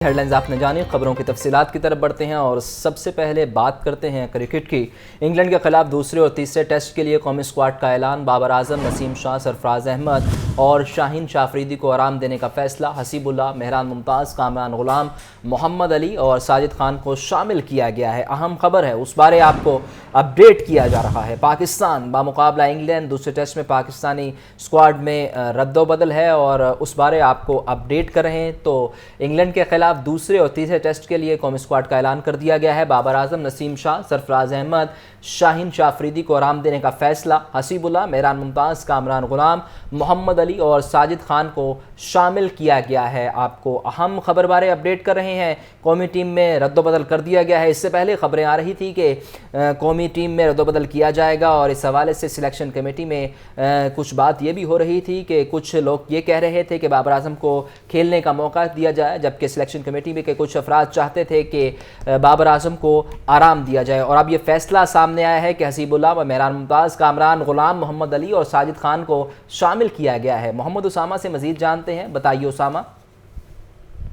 Headlines आपने जानी। खबरों की तफसीलात की तरफ बढ़ते हैं और सबसे पहले बात करते हैं क्रिकेट की। इंग्लैंड के खिलाफ दूसरे और तीसरे टेस्ट के लिए कौमी स्क्वाड का ऐलान। बाबर आजम, नसीम शाह, सरफराज अहमद और शाहीन शाह अफरीदी को आराम देने का फैसला। हसीबुल्लाह, मेहरान मुमताज़, कामरान गुलाम, मोहम्मद अली और साजिद खान को शामिल किया गया है। अहम खबर है, उस बारे आपको अपडेट किया जा रहा है। पाकिस्तान बामुकाबला इंग्लैंड दूसरे टेस्ट में पाकिस्तानी स्क्वाड में रद्दोबदल है और उस बारे आपको अपडेट कर रहे हैं। तो इंग्लैंड के खिलाफ दूसरे और तीसरे टेस्ट के लिए कौमी स्क्वाड का ऐलान कर दिया गया है। बाबर आजम, नसीम शाह, सरफराज अहमद, शाहीन शाह अफरीदी को आराम देने का फैसला। हसीबुल्लाह, मेहरान मुमताज़, कामरान गुलाम, मोहम्मद अली और साजिद खान को शामिल किया गया है। आपको अहम खबर बारे अपडेट कर रहे हैं। कौमी टीम में रद्दोबदल कर दिया गया है। इससे पहले खबरें आ रही थी कि कौमी टीम में रद्दोबदल किया जाएगा और इस हवाले से सिलेक्शन कमेटी में कुछ बात ये भी हो रही थी कि कुछ लोग ये कह रहे थे कि बाबर आजम को खेलने का मौका दिया जाए, जबकि सिलेक्शन कमेटी में के कुछ अफराद चाहते थे कि बाबर आजम को आराम दिया जाए। और अब ये फैसला सामने आया है कि हसीबुल्लाह व मेहरान मुमताज़, कामरान गुलाम, मोहम्मद अली और साजिद खान को शामिल किया गया है। मोहम्मद उसामा से मजीद जानते हैं, बताइए उसामा।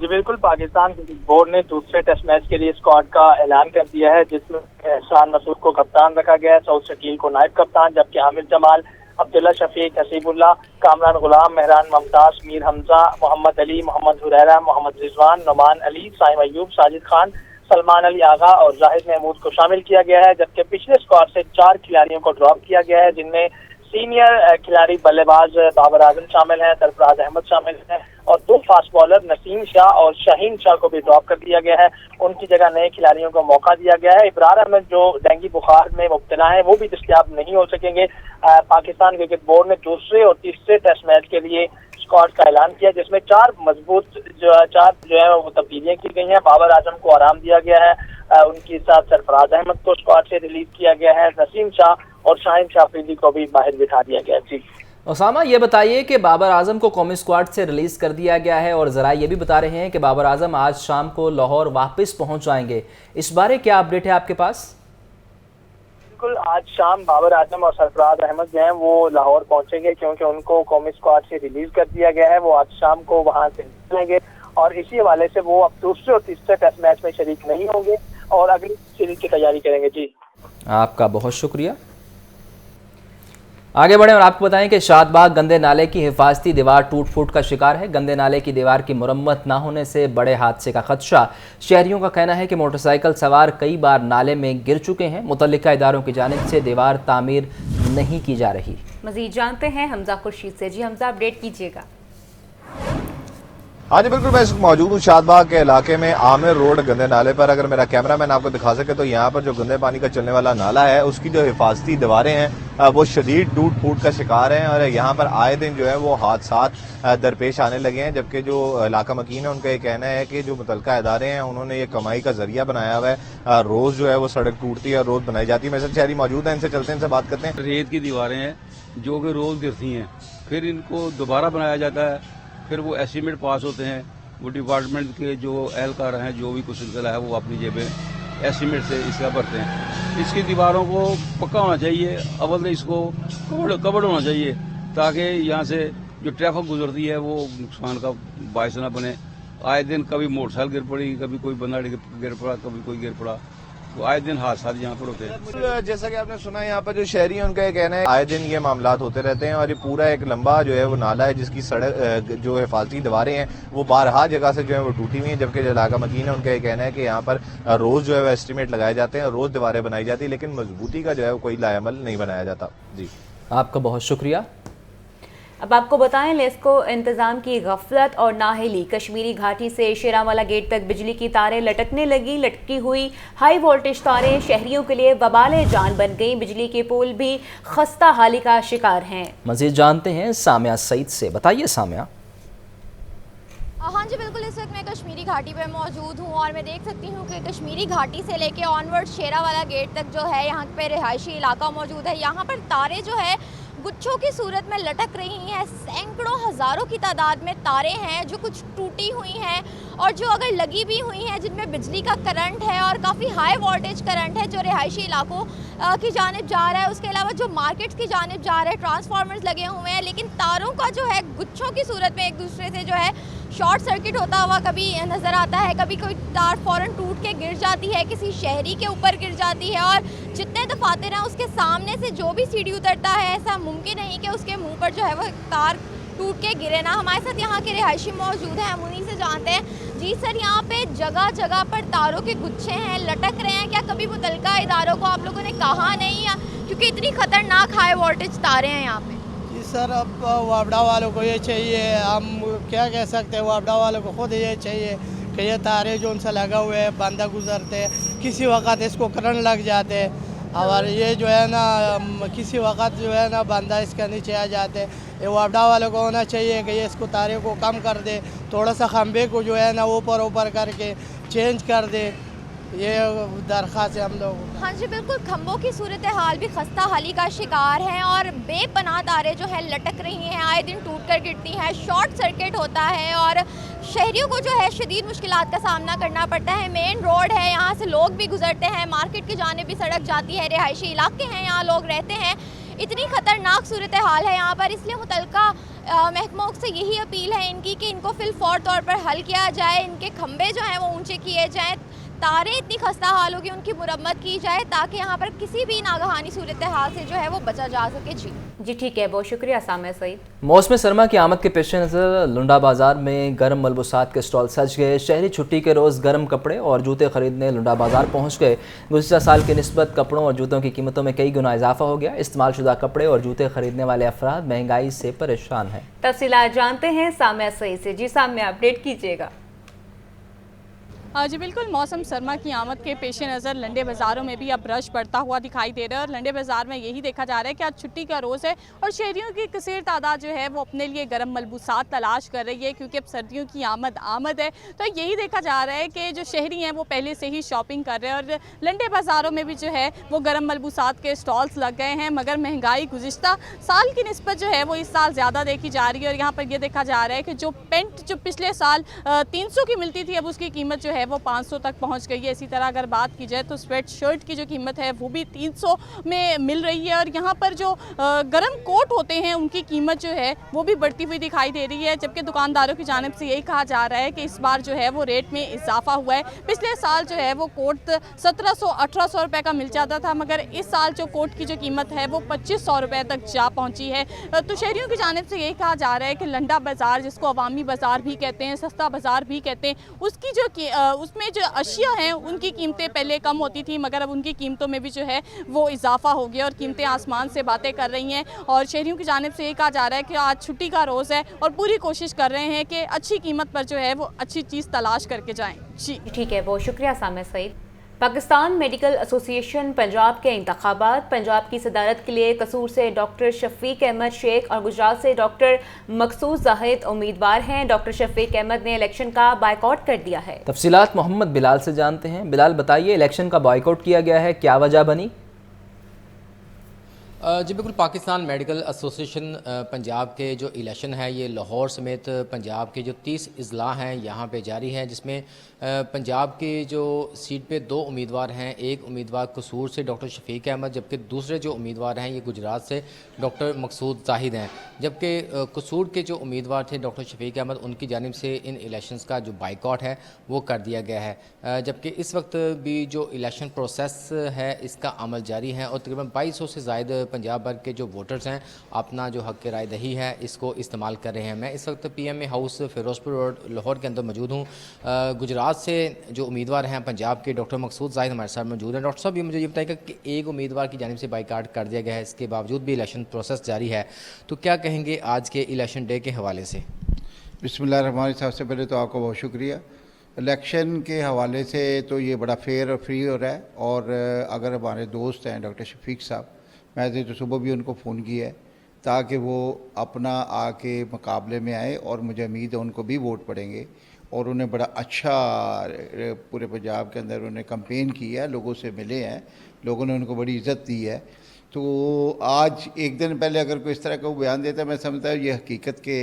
जी बिल्कुल, पाकिस्तान क्रिकेट बोर्ड ने दूसरे टेस्ट मैच के लिए स्क्वाड का ऐलान कर दिया है, जिसमें एहसान मसूद को कप्तान रखा गया है, सऊद शकील को नायब कप्तान, जबकि आमिर जमाल, अब्दुल्ला शफीक, हसीबुल्लाह, कामरान गुलाम, मेहरान मुमताज, मीर हमजा, मोहम्मद अली, मोहम्मद हुरैरा, मोहम्मद रिजवान, नुमान अली, साइम अयूब, साजिद खान, सलमान अली आगा और जाहिद महमूद को शामिल किया गया है। जबकि पिछले स्क्वाड से 4 खिलाड़ियों को ड्रॉप किया गया है, जिनमें सीनियर खिलाड़ी बल्लेबाज बाबर आजम शामिल हैं, सरफराज अहमद शामिल हैं और 2 फास्ट बॉलर नसीम शाह और शाहीन शाह को भी ड्रॉप कर दिया गया है। उनकी जगह नए खिलाड़ियों को मौका दिया गया है। इब्रार अहमद जो डेंगू बुखार में मुब्तला है वो भी दस्तयाब नहीं हो सकेंगे। पाकिस्तान क्रिकेट बोर्ड ने दूसरे और तीसरे टेस्ट मैच के लिए स्क्वाड का ऐलान किया, जिसमें 4 मजबूत जो है वो तब्दीलियां की गई हैं। बाबर आजम को आराम दिया गया है, उनके साथ सरफराज अहमद को स्क्वाड से रिलीज किया गया है, नसीम शाह और शाहीन शाह अफरीदी को भी बाहर बिठा दिया गया है। जी उसामा, ये बताइए कि बाबर आजम को कौमी स्क्वाड से रिलीज कर दिया गया है और ज़रा ये भी बता रहे हैं कि बाबर आजम आज शाम को लाहौर वापस पहुंच जाएंगे। इस बारे क्या अपडेट है आपके पास? बिल्कुल, आज शाम बाबर आजम और सरफराज अहमद जो हैं वो लाहौर पहुंचेंगे, क्योंकि उनको कौमी स्क्वाड से रिलीज कर दिया गया है। वो आज शाम को वहां से निकलेंगे और इसी हवाले से वो अब दूसरे और तीसरे टेस्ट मैच में शरीक नहीं होंगे और अगली सीरीज की तैयारी करेंगे। जी आपका बहुत शुक्रिया। आगे बढ़ें और आपको बताएं कि शादबाग गंदे नाले की हिफाजती दीवार टूट फूट का शिकार है। गंदे नाले की दीवार की मुरम्मत न होने से बड़े हादसे का खदशा। शहरियों का कहना है कि मोटरसाइकिल सवार कई बार नाले में गिर चुके हैं। मुतल्लिका इदारों की जानिब से दीवार तामीर नहीं की जा रही। मजीद जानते हैं हमजा खुर्शीद से। जी हमजा, अपडेट कीजिएगा। हाँ जी बिल्कुल, मैं मौजूद हूँ शादबाग के इलाके में आमिर रोड गंदे नाले पर। अगर मेरा कैमरामैन आपको दिखा सके तो यहाँ पर जो गंदे पानी का चलने वाला नाला है उसकी जो हिफाजती दीवारें हैं वो शदीद टूट फूट का शिकार हैं और यहाँ पर आए दिन जो है वो हादसात दरपेश आने लगे हैं। जबकि जो इलाका मकीन है उनका ये कहना है कि जो मुतल्लिका इदारे हैं उन्होंने ये कमाई का जरिया बनाया हुआ है। रोज जो है वो सड़क टूटती है और रोज बनाई जाती है। मेरे साथ शहरी मौजूद है, इनसे चलते हैं, इनसे बात करते हैं। रेत की दीवारें हैं जो कि रोज गिरती हैं, फिर इनको दोबारा बनाया जाता है, फिर वो एस्टीमेट पास होते हैं। वो डिपार्टमेंट के जो एहलकार हैं, जो भी कुछ सिलसिला है, वो अपनी जेबें एस्टीमेट से इसका भरते हैं। इसकी दीवारों को पक्का होना चाहिए, अव्वल इसको कवर्ड होना चाहिए ताकि यहाँ से जो ट्रैफिक गुजरती है वो नुकसान का बायस ना बने। आए दिन कभी मोटरसाइकिल गिर पड़ी, कभी कोई बंदा गिर पड़ा, कभी कोई गिर पड़ा, तो आए दिन हादसा यहाँ पर होते हैं। जैसा कि आपने सुना, यहाँ पर जो शहरी है उनका ये कहना है आए दिन ये मामलात होते रहते हैं और ये पूरा एक लंबा जो है वो नाला है जिसकी सड़क जो हिफाजती दीवारें हैं वो बारहा जगह से जो है वो टूटी हुई हैं। जबकि जो इलाका मकीन है उनका ये कहना है कि यहाँ पर रोज जो है वो एस्टीमेट लगाए जाते हैं, रोज दीवारें बनाई जाती है, लेकिन मजबूती का जो है वो कोई लाएमल नहीं बनाया जाता। जी आपका बहुत शुक्रिया। अब आपको बताएं, लेस्को इंतजाम की गफलत और नाहिली। कश्मीरी घाटी से शेरावाला गेट तक बिजली की तारें लटकने लगी। लटकी हुई हाई वोल्टेज तारें शहरियों के लिए वबाले जान बन गई। बिजली के पोल भी खस्ता हाली का शिकार हैं। मजीद जानते हैं सामिया सईद से, बताइए सामिया। हाँ जी बिल्कुल, इस वक्त मैं कश्मीरी घाटी पे मौजूद हूँ और मैं देख सकती हूँ कि कश्मीरी घाटी से लेके ऑनवर्ड शेरावाला गेट तक जो है यहाँ पे रिहायशी इलाका मौजूद है। यहाँ पर तारें जो है गुच्छों की सूरत में लटक रही हैं। सैकड़ों हज़ारों की तादाद में तारें हैं जो कुछ टूटी हुई हैं और जो अगर लगी भी हुई हैं जिनमें बिजली का करंट है और काफ़ी हाई वोल्टेज करंट है जो रिहायशी इलाकों की जानिब जा रहा है। उसके अलावा जो मार्केट्स की जानिब जा रहा है, ट्रांसफार्मर्स लगे हुए हैं, लेकिन तारों का जो है गुच्छों की सूरत में एक दूसरे से जो है शॉर्ट सर्किट होता हुआ कभी नज़र आता है, कभी कोई तार फ़ौरन टूट के गिर जाती है, किसी शहरी के ऊपर गिर जाती है और जितने दफातर हैं उसके सामने से जो भी सीढ़ी उतरता है ऐसा मुमकिन नहीं कि उसके मुंह पर जो है वो तार टूट के गिरे ना। हमारे साथ यहाँ के रिहायशी मौजूद हैं, हम उन्हीं से जानते हैं। जी सर, यहाँ पे जगह जगह पर तारों के गुच्छे हैं, लटक रहे हैं, क्या कभी मुतलका इदारों को आप लोगों ने कहा नहीं, या क्योंकि इतनी खतरनाक हाई वोल्टेज तारे हैं यहाँ पे? जी सर, अब वापडा वालों को ये चाहिए, हम क्या कह सकते हैं, वापडा वालों को खुद ये चाहिए कि ये तारे जो उनसे लगा हुए हैं, बंदा गुजरते हैं, किसी वक्त इसको करंट लग जाते हैं और ये जो है ना किसी वक्त जो है ना बंदा इसके नीचे आ जाते हैं। ये वापडा वालों को होना चाहिए कि ये इसको तारे को कम कर दे, थोड़ा सा खंबे को जो है ना ऊपर करके चेंज कर दे, ये दरख्वास्त है हम लोग। हाँ जी बिल्कुल, खंभों की सूरत हाल भी खस्ता हाली का शिकार हैं और बेपनाह तारे जो है लटक रही हैं, आए दिन टूट कर गिरती हैं, शॉर्ट सर्किट होता है और शहरियों को जो है शदीद मुश्किलात का सामना करना पड़ता है। मेन रोड है, यहाँ से लोग भी गुजरते हैं, मार्केट की जानिब भी सड़क जाती है, रिहायशी इलाके हैं, यहाँ लोग रहते हैं। इतनी ख़तरनाक सूरत हाल है यहाँ पर, इसलिए मुतलका महकमों से यही अपील है इनकी कि इनको फिलफौर तौर पर हल किया जाए, इनके खंभे जो हैं वो ऊंचे किए जाएँ, तारे इतनी खस्ता हाल होगी उनकी मुरम्मत की जाए ताकि यहाँ पर किसी भी नागहानी सूरत हाल से जो है वो बचा जा सके। जी ठीक है, बहुत शुक्रिया सामिया सईद। मौसम सरमा की आमद के पेश नज़र लुंडा बाज़ार में गर्म मलबूसात के स्टॉल सज गए। शहरी छुट्टी के रोज़ गर्म कपड़े और जूते खरीदने लुंडा बाज़ार पहुँच गए। गुज़िश्ता साल की निस्बत कपड़ों और जूतों की कीमतों में कई गुना इजाफा हो गया। इस्तेमाल शुदा कपड़े और जूते खरीदने वाले अफराद महंगाई से परेशान हैं। तफसीलात जानते हैं सामिया सईद से। जी सामिया, अपडेट कीजिएगा। जी बिल्कुल, मौसम सरमा की आमद के पेश नज़र लंडे बाज़ारों में भी अब रश बढ़ता हुआ दिखाई दे रहा है और लंडे बाज़ार में यही देखा जा रहा है कि आज छुट्टी का रोज़ है और शहरियों की कसीर तादाद जो है वो अपने लिए गर्म मलबूसात तलाश कर रही है क्योंकि अब सर्दियों की आमद है। तो यही देखा जा रहा है कि जो शहरी हैं वो पहले से ही शॉपिंग कर रहे हैं और लंडे बाज़ारों में भी जो है वो गर्म मलबूसात के स्टॉल्स लग गए हैं। मगर महंगाई गुज़िश्ता साल की निस्बत जो है वो इस साल ज़्यादा देखी जा रही है और यहाँ पर यह देखा जा रहा है कि जो पेंट जो पिछले साल 300 की मिलती थी अब उसकी कीमत जो है वो 500 तक पहुंच गई है। इसी तरह अगर बात की जाए तो स्वेट शर्ट की जो कीमत है वो भी 300 में मिल रही है और यहाँ पर जो गर्म कोट होते हैं उनकी कीमत जो है वो भी बढ़ती हुई दिखाई दे रही है। जबकि दुकानदारों की जानिब से यही कहा जा रहा है कि इस बार जो है वो रेट में इजाफा हुआ है। पिछले साल जो है वो कोट 1700-1800 रुपये का मिल जाता था मगर इस साल जो कोट की जो कीमत है वो 2500 रुपये तक जा पहुँची है। तो शहरियों की जानिब से यही कहा जा रहा है कि लंडा बाज़ार, जिसको अवामी बाज़ार भी कहते हैं, सस्ता बाज़ार भी कहते हैं, उसकी जो उसमें जो अशिया हैं उनकी कीमतें पहले कम होती थी मगर अब उनकी कीमतों में भी जो है वो इजाफा हो गया और कीमतें आसमान से बातें कर रही हैं। और शहरियों की जानिब से ये कहा जा रहा है कि आज छुट्टी का रोज़ है और पूरी कोशिश कर रहे हैं कि अच्छी कीमत पर जो है वो अच्छी चीज़ तलाश करके जाएँ। जी ठीक है, बहुत शुक्रिया सामिया सईद। पाकिस्तान मेडिकल एसोसिएशन पंजाब के इंतखाबात, पंजाब की सदारत के लिए कसूर से डॉक्टर शफीक अहमद शेख और गुजरात से डॉक्टर मकसूद जाहिद उम्मीदवार हैं। डॉक्टर शफीक अहमद ने इलेक्शन का बायकॉट कर दिया है। तफसीलात मोहम्मद बिलाल से जानते हैं। बिलाल, बताइए, इलेक्शन का बायकॉट किया गया है, क्या वजह बनी? जी बिल्कुल, पाकिस्तान मेडिकल एसोसिएशन पंजाब के जो इलेक्शन है ये लाहौर समेत पंजाब के जो 30 अजला हैं यहाँ पे जारी हैं, जिसमें पंजाब की जो सीट पे 2 उम्मीदवार हैं। एक उम्मीदवार कसूर से डॉक्टर शफीक अहमद, जबकि दूसरे जो उम्मीदवार हैं ये गुजरात से डॉक्टर मकसूद जाहिद हैं। जबकि कसूर के जो उम्मीदवार थे डॉक्टर शफीक अहमद, उनकी जानिब से इन इलेक्शंस का जो बाइकआउट है वो कर दिया गया है। जबकि इस वक्त भी जो इलेक्शन प्रोसेस है इसका अमल जारी है और तकरीबन 2200 से ज़ायद पंजाब भर के जो वोटर्स हैं अपना जो हक़ राय दही है इसको इस्तेमाल कर रहे हैं। मैं इस वक्त PMA house Firozpur road Lahore के अंदर मौजूद हूँ। गुजरात से जो उम्मीदवार हैं पंजाब के डॉक्टर मकसूद जाहिद हमारे साथ मौजूद हैं। डॉक्टर साहब, ये मुझे ये बताइएगा कि एक उम्मीदवार की जानिब से बाइकाट कर दिया गया है, इसके बावजूद भी इलेक्शन प्रोसेस जारी है, तो क्या कहेंगे आज के इलेक्शन डे के हवाले से? बिस्मिल्लाहिर्रहमानिर्रहीम। सबसे पहले तो आपको बहुत शुक्रिया। इलेक्शन के हवाले से तो ये बड़ा फेयर और फ्री हो रहा है और अगर हमारे दोस्त हैं डॉक्टर शफीक साहब, मैंने तो सुबह भी उनको फ़ोन किया है ताकि वो अपना आके मुकाबले में आए और मुझे उम्मीद है उनको भी वोट पड़ेंगे और उन्हें बड़ा अच्छा पूरे पंजाब के अंदर उन्हें कैंपेन किया है, लोगों से मिले हैं, लोगों ने उनको बड़ी इज़्ज़त दी है। तो आज एक दिन पहले अगर कोई इस तरह का बयान देता है, मैं समझता हूँ ये हकीकत के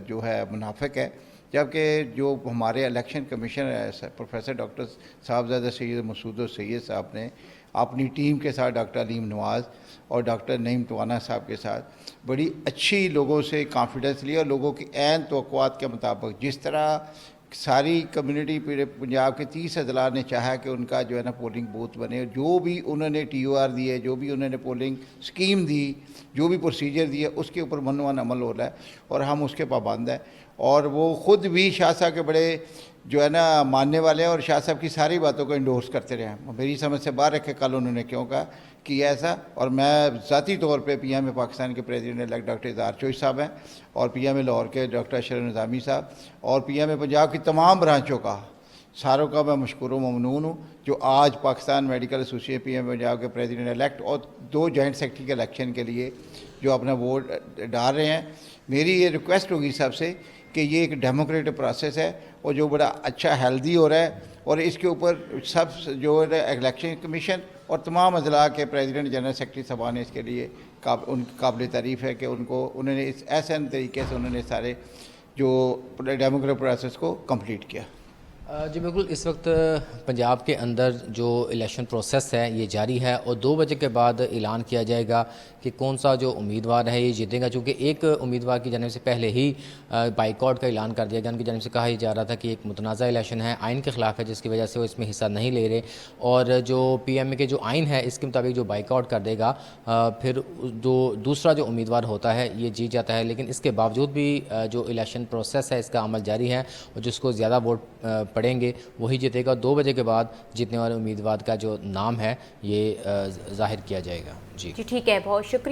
जो है मुनाफिक है। जबकि जो हमारे इलेक्शन कमीशनर है प्रोफेसर डॉक्टर साहबजादा सैयद मसूद सैयद साहब ने अपनी टीम के साथ डॉक्टर अलीम नवाज़ और डॉक्टर नईम टवाना साहब के साथ बड़ी अच्छी लोगों से कॉन्फिडेंस लिया और लोगों की ऐन तवक्कुआत के मुताबिक जिस तरह सारी कम्युनिटी पंजाब के 30 अजला ने चाहा कि उनका जो है ना पोलिंग बूथ बने, जो भी उन्होंने TOR दिए, जो भी उन्होंने पोलिंग स्कीम दी, जो भी प्रोसीजर दिया, उसके ऊपर मनवान अमल हो रहा है और हम उसके पाबंद हैं। और वो ख़ुद भी शाह साहब के बड़े जो है ना मानने वाले हैं और शाह साहब की सारी बातों को इंडोर्स करते रहे हैं। मेरी समझ से बाहर रखे कल उन्होंने क्यों कहा कि ऐसा, और मैं ज़ाती तौर पे PM पाकिस्तान के प्रेसिडेंट इलेक्ट डॉक्टर इज़हार चोइस साहब हैं और PM लाहौर के डॉक्टर अशरफ निज़ामी साहब और PM पंजाब की तमाम ब्रांचों का सारों का मैं मशकूर ममनून हूँ जो आज Pakistan medical association PM Punjab के प्रेसिडेंट इलेक्ट और 2 जॉइंट सेक्रेटरी के इलेक्शन के लिए जो अपना वोट डाल रहे हैं। मेरी ये रिक्वेस्ट होगी सबसे कि ये एक डेमोक्रेटिक प्रोसेस है और जो बड़ा अच्छा हेल्दी हो रहा है और इसके ऊपर सब जो इलेक्शन कमीशन और तमाम अजला के प्रेसिडेंट जनरल सेक्रेटरी साहब ने इसके लिए काबिल तारीफ़ है कि उन्होंने इस ऐसे तरीके से उन्होंने सारे जो डेमोक्रेटिक प्रोसेस को कंप्लीट किया। जी बिल्कुल, इस वक्त पंजाब के अंदर जो इलेक्शन प्रोसेस है ये जारी है और 2 बजे के बाद ऐलान किया जाएगा कि कौन सा जो उम्मीदवार है ये जीतेगा, चूँकि एक उम्मीदवार की जानिब से पहले ही बाइकआउट का ऐलान कर दिया गया। उनकी जानिब से कहा जा रहा था कि एक मुतनाज़ा इलेक्शन है, आइन के ख़िलाफ़ है, जिसकी वजह से वो इसमें हिस्सा नहीं ले रहे और जो PM के जो आइन है इसके मुताबिक जो बाइकआउट कर देगा फिर जो दूसरा जो उम्मीदवार होता है ये जीत जाता है। लेकिन इसके बावजूद भी जो इलेक्शन प्रोसेस है इसका अमल जारी है और जिसको ज़्यादा वोट पड़ेंगे वही जीतेगा। 2 बजे के बाद जीतने वाले उम्मीदवार का जो नाम है ये जाहिर किया जाएगा। जी ठीक है, बहुत शुक्रिया।